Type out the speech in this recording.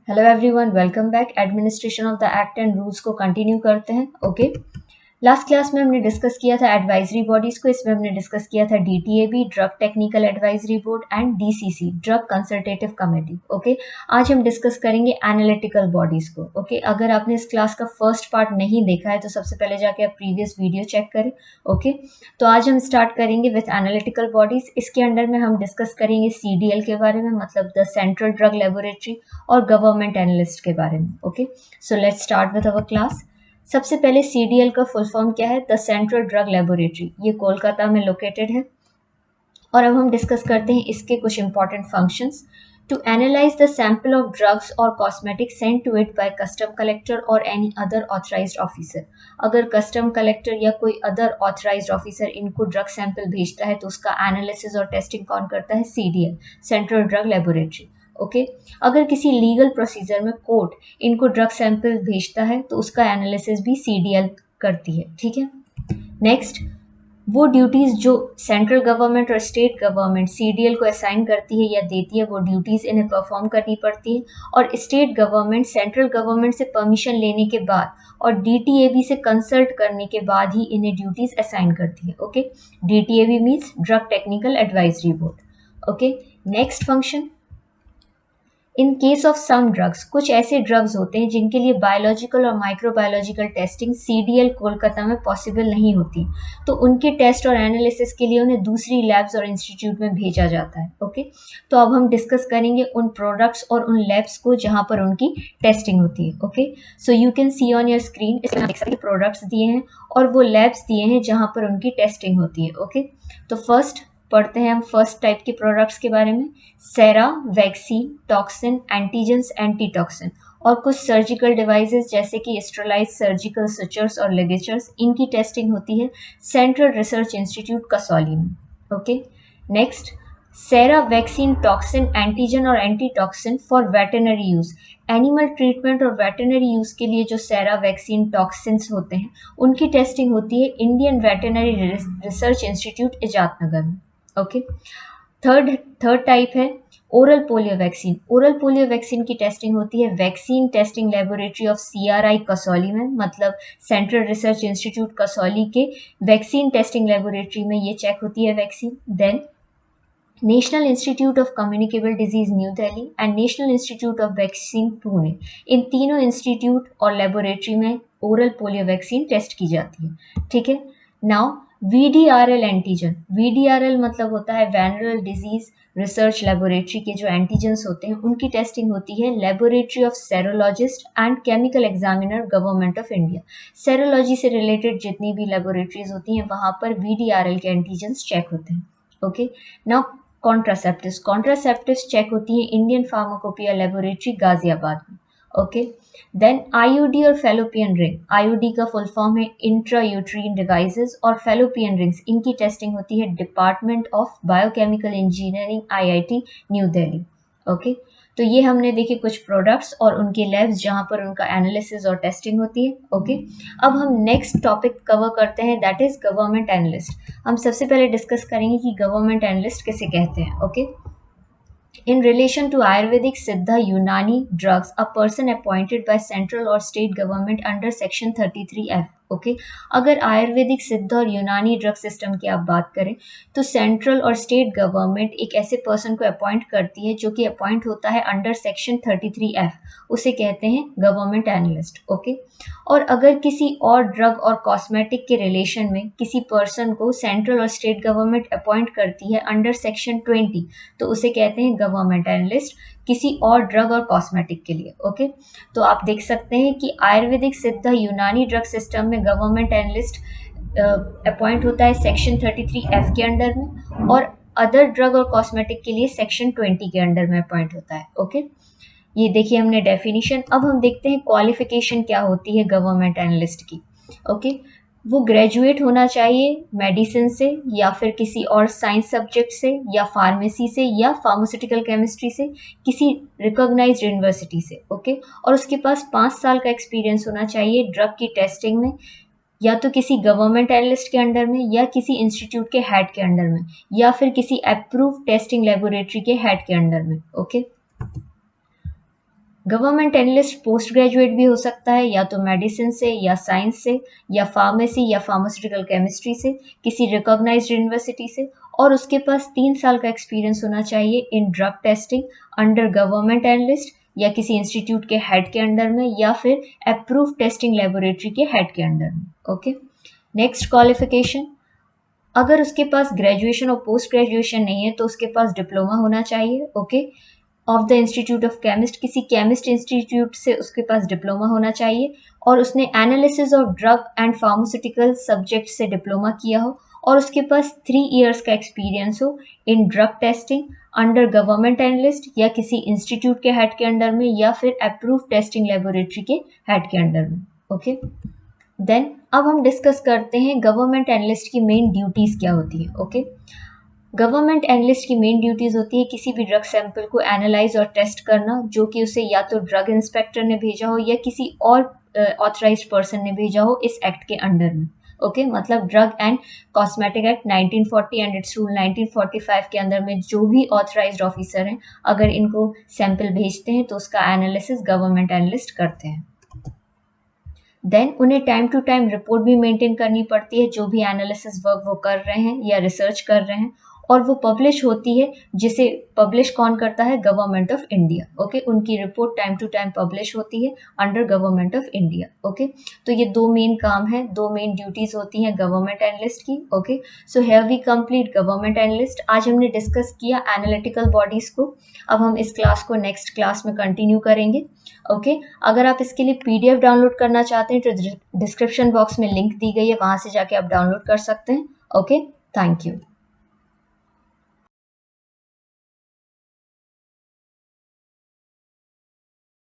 Hello everyone, welcome back. Administration of the act and rules को continue करते हैं। Okay, last class में हमने डिस्कस किया था एडवाइजरी बॉडीज को। इसमें हमने डिस्कस किया था डीटीएबी, drug technical advisory board, and DCC, drug consultative committee. Okay, आज हम डिस्कस करेंगे एनालिटिकल बॉडीज को। ओके, अगर आपने इस क्लास का फर्स्ट पार्ट नहीं देखा है तो सबसे पहले जाके आप प्रीवियस वीडियो चेक करें। ओके, तो आज हम स्टार्ट करेंगे विथ एनालिटिकल बॉडीज। इसके अंडर में हम डिस्कस करेंगे सीडीएल के बारे में, मतलब द सेंट्रल ड्रग लेबोरेटरी, और गवर्नमेंट एनालिस्ट के बारे में। Okay, so let's start with our class. सबसे पहले सीडीएल का फुल फॉर्म क्या है? The central drug laboratory. ये कोलकाता में लोकेटेड है। और अब हम डिस्कस करते हैं इसके कुछ important functions. To analyse the sample of drugs और cosmetic sent to it by custom collector और एनी अदर ऑथराइज्ड ऑफिसर। अगर कस्टम कलेक्टर या कोई अदर ऑथराइज्ड ऑफिसर इनको ड्रग सैंपल भेजता है तो उसका एनालिसिस और टेस्टिंग कौन करता है? CDL, central drug laboratory. Okay, अगर किसी लीगल प्रोसीजर में कोर्ट इनको ड्रग सैंपल भेजता है तो उसका एनालिसिस भी सीडीएल करती है। ठीक है, नेक्स्ट, वो ड्यूटीज जो सेंट्रल गवर्नमेंट और स्टेट गवर्नमेंट सीडीएल को असाइन करती है या देती है, वो ड्यूटीज इन्हें परफॉर्म करनी पड़ती है। और स्टेट गवर्नमेंट सेंट्रल गवर्नमेंट से परमिशन लेने के बाद और डीटीएबी से कंसल्ट करने के बाद ही इन्हें ड्यूटीज असाइन करती है। Okay, DTAB means drug technical advisory board. Okay, next function, in case of some drugs, कुछ ऐसे ड्रग्स होते हैं जिनके लिए बायोलॉजिकल और माइक्रोबायोलॉजिकल टेस्टिंग सीडीएल कोलकाता में पॉसिबल नहीं होती, तो उनके टेस्ट और एनालिसिस के लिए उन्हें दूसरी लैब्स और इंस्टीट्यूट में भेजा जाता है। ओके, तो अब हम डिस्कस करेंगे उन प्रोडक्ट्स और उन लैब्स को जहां पर उनकी टेस्टिंग होती है। Okay, so you can see on your screen, इसमें देख सकते हैं प्रोडक्ट्स दिए हैं और वो लैब्स दिए हैं जहां पर उनकी टेस्टिंग होती है। ओके, तो फर्स्ट पढ़ते हैं हम फर्स्ट टाइप के प्रोडक्ट्स के बारे में। सेरा, वैक्सीन, टॉक्सिन, एंटीजेंस, एंटीटॉक्सिन और कुछ सर्जिकल डिवाइसेस जैसे कि स्टेरलाइज सर्जिकल सुचर्स और लिगेचर्स, इनकी टेस्टिंग होती है सेंट्रल रिसर्च इंस्टीट्यूट कसौली में। ओके, नेक्स्ट, सेरा, वैक्सीन, टॉक्सिन, एंटीजन और antitoxin for veterinary use. Animal treatment और वेटरनरी यूज के लिए जो सेरा, वैक्सीन, टॉक्सिन्स होते हैं उनकी टेस्टिंग होती है इंडियन वेटरनरी रिसर्च इंस्टीट्यूट इजातनगर में। ओके, थर्ड टाइप है oral polio vaccine. Oral polio vaccine की टेस्टिंग होती है vaccine testing laboratory of CRI Kasauli में, मतलब सेंट्रल रिसर्च इंस्टीट्यूट कसौली के वैक्सीन टेस्टिंग लेबोरेटरी में ये चेक होती है vaccine. Then national institute of communicable disease new Delhi and national institute of vaccine Pune, इन तीनों इंस्टीट्यूट और लेबोरेटरी में ओरल पोलियो वैक्सीन टेस्ट की जाती है। ठीक है, नाउ वीडीआरएल एंटीजन। वीडीआरएल मतलब होता है वायरल डिजीज रिसर्च लेबोरेटरी के जो एंटीजन्स होते हैं उनकी टेस्टिंग होती है laboratory of serologist and chemical examiner government of India. Serology से रिलेटेड जितनी भी लेबोरेटरीज होती हैं वहां पर वीडीआरएल के एंटीजन्स चेक होते हैं। Okay, now contraceptives. Contraceptives check होती हैं इंडियन फार्माकोपिया लेबोरेटरी गाजियाबाद में। ओके, देन आईयूडी और फेलोपियन रिंग। आईयूडी का फुल फॉर्म है इंट्रा यूट्रीन डिवाइसेस और फेलोपियन रिंग्स, इनकी टेस्टिंग होती है department of biochemical engineering IIT New Delhi. Okay, तो ये हमने देखे कुछ प्रोडक्ट्स और उनके लैब्स जहां पर उनका एनालिसिस और टेस्टिंग होती है। ओके, अब हम नेक्स्ट टॉपिक कवर करते हैं, दैट इज गवर्नमेंट एनालिस्ट। हम सबसे पहले डिस्कस करेंगे कि गवर्नमेंट एनालिस्ट किसे कहते हैं। Okay, in relation to Ayurvedic, Siddha, Unani drugs, a person appointed by central or state government under section 33F. Okay, अगर आयुर्वेदिक, सिद्ध और यूनानी ड्रग सिस्टम की आप बात करें तो सेंट्रल और स्टेट गवर्नमेंट एक ऐसे पर्सन को अपॉइंट करती है जो कि अपॉइंट होता है अंडर सेक्शन 33F, उसे कहते हैं गवर्नमेंट एनालिस्ट। ओके, और अगर किसी और ड्रग और कॉस्मेटिक के रिलेशन में किसी पर्सन को सेंट्रल और स्टेट गवर्नमेंट अपॉइंट करती है अंडर सेक्शन 20 तो उसे कहते हैं गवर्नमेंट एनालिस्ट किसी और ड्रग और कॉस्मेटिक के लिए। ओके, तो आप देख सकते हैं कि आयुर्वेदिक, सिद्ध, यूनानी ड्रग सिस्टम में गवर्नमेंट एनालिस्ट अपॉइंट होता है सेक्शन 33F के अंडर में, और अदर ड्रग और कॉस्मेटिक के लिए सेक्शन 20 के अंडर में अपॉइंट होता है। ओके, ये देखिए हमने डेफिनेशन। अब हम देखते हैं क्वालिफिकेशन क्या होती है गवर्नमेंट एनालिस्ट की। ओके, वो ग्रेजुएट होना चाहिए मेडिसिन से या फिर किसी और साइंस सब्जेक्ट से या फार्मेसी से या फार्मास्यूटिकल केमिस्ट्री से, किसी रिकॉग्नाइज्ड यूनिवर्सिटी से। ओके, और उसके पास 5 साल का एक्सपीरियंस होना चाहिए ड्रग की टेस्टिंग में, या तो किसी गवर्नमेंट एनालिस्ट के अंडर में या किसी इंस्टीट्यूट के हेड के अंडर में या फिर किसी अप्रूव टेस्टिंग लेबोरेटरी के हेड के अंडर में। Okay, government analyst post graduate भी हो सकता है, या तो मेडिसिन से, या साइंस से, या फार्मेसी या फार्मास्यूटिकल केमिस्ट्री से, किसी रिकॉग्नाइज्ड यूनिवर्सिटी से, और उसके पास 3 साल का एक्सपीरियंस होना चाहिए in drug testing under government analyst, या किसी इंस्टीट्यूट के हेड के अंडर में, या फिर अप्रूव टेस्टिंग लेबोरेटरी के हेड के अंडर में। ओके, नेक्स्ट क्वालिफिकेशन, अगर उसके पास ग्रेजुएशन और पोस्ट ग्रेजुएशन नहीं है तो उसके पास डिप्लोमा होना चाहिए। Okay, of the institute of chemist, किसी केमिस्ट इंस्टीट्यूट से उसके पास डिप्लोमा होना चाहिए, और उसने analysis of drug and pharmaceutical subject से डिप्लोमा किया हो, और उसके पास 3 इयर्स का एक्सपीरियंस हो in drug testing under government analyst, या किसी इंस्टीट्यूट के हेड के अंडर में, या फिर अप्रूव टेस्टिंग लेबोरेटरी के हेड के अंडर में। ओके, देन अब हम डिस्कस करते हैं गवर्नमेंट एनालिस्ट की मेन ड्यूटीज क्या होती है। ओके, गवर्नमेंट एनालिस्ट की मेन ड्यूटीज होती है किसी भी ड्रग सैंपल को एनालाइज और टेस्ट करना, जो कि उसे या तो ड्रग इंस्पेक्टर ने भेजा हो या किसी और ऑथराइज्ड पर्सन ने भेजा हो इस एक्ट के अंडर में। ओके, मतलब drug and cosmetic act 1940 and it's rule 1945 के अंदर में जो भी ऑथराइज्ड ऑफिसर हैं, अगर इनको सैंपल भेजते हैं तो उसका एनालिसिस गवर्नमेंट एनालिस्ट करते हैं। देन उन्हें टाइम टू टाइम रिपोर्ट भी मेंटेन करनी पड़ती है, जो भी एनालिसिस वर्क वो कर रहे हैं या रिसर्च कर रहे हैं, और वो पब्लिश होती है, जिसे पब्लिश कौन करता है, गवर्नमेंट ऑफ इंडिया। ओके, उनकी report time to time publish होती है under government of India. Okay, तो ये 2 मेन काम है, 2 मेन ड्यूटीज होती हैं गवर्नमेंट एनालिस्ट की। Okay, so have we complete government analyst. आज हमने डिस्कस किया एनालिटिकल बॉडीज को। अब हम इस क्लास को नेक्स्ट क्लास में कंटिन्यू करेंगे। ओके, अगर आप इसके लिए PDF डाउनलोड करना चाहते हैं तो डिस्क्रिप्शन बॉक्स में लिंक दी गई है, वहां से जाके आप डाउनलोड कर सकते हैं। Okay, thank you.